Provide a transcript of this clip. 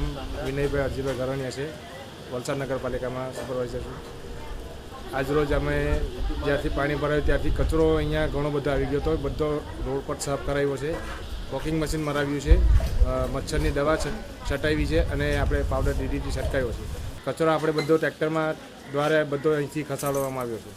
નામ વિનયભાઈ અરજીભાઈ ગરણિયા છે, વલસાડ નગરપાલિકામાં સુપરવાઇઝર છું. આજરોજ અમે જ્યારથી પાણી ભરાયું ત્યારથી કચરો અહીંયા ઘણો બધો આવી ગયો હતો. બધો રોડ પર સાફ કરાવ્યો છે, વોકિંગ મશીન મરાવ્યું છે, મચ્છરની દવા છટાવી છે અને આપણે પાવડર DDT છટકાવ્યો છે. કચરો આપણે બધો ટ્રેક્ટરમાં દ્વારા બધો અહીંથી ખસાડવામાં આવ્યો છે.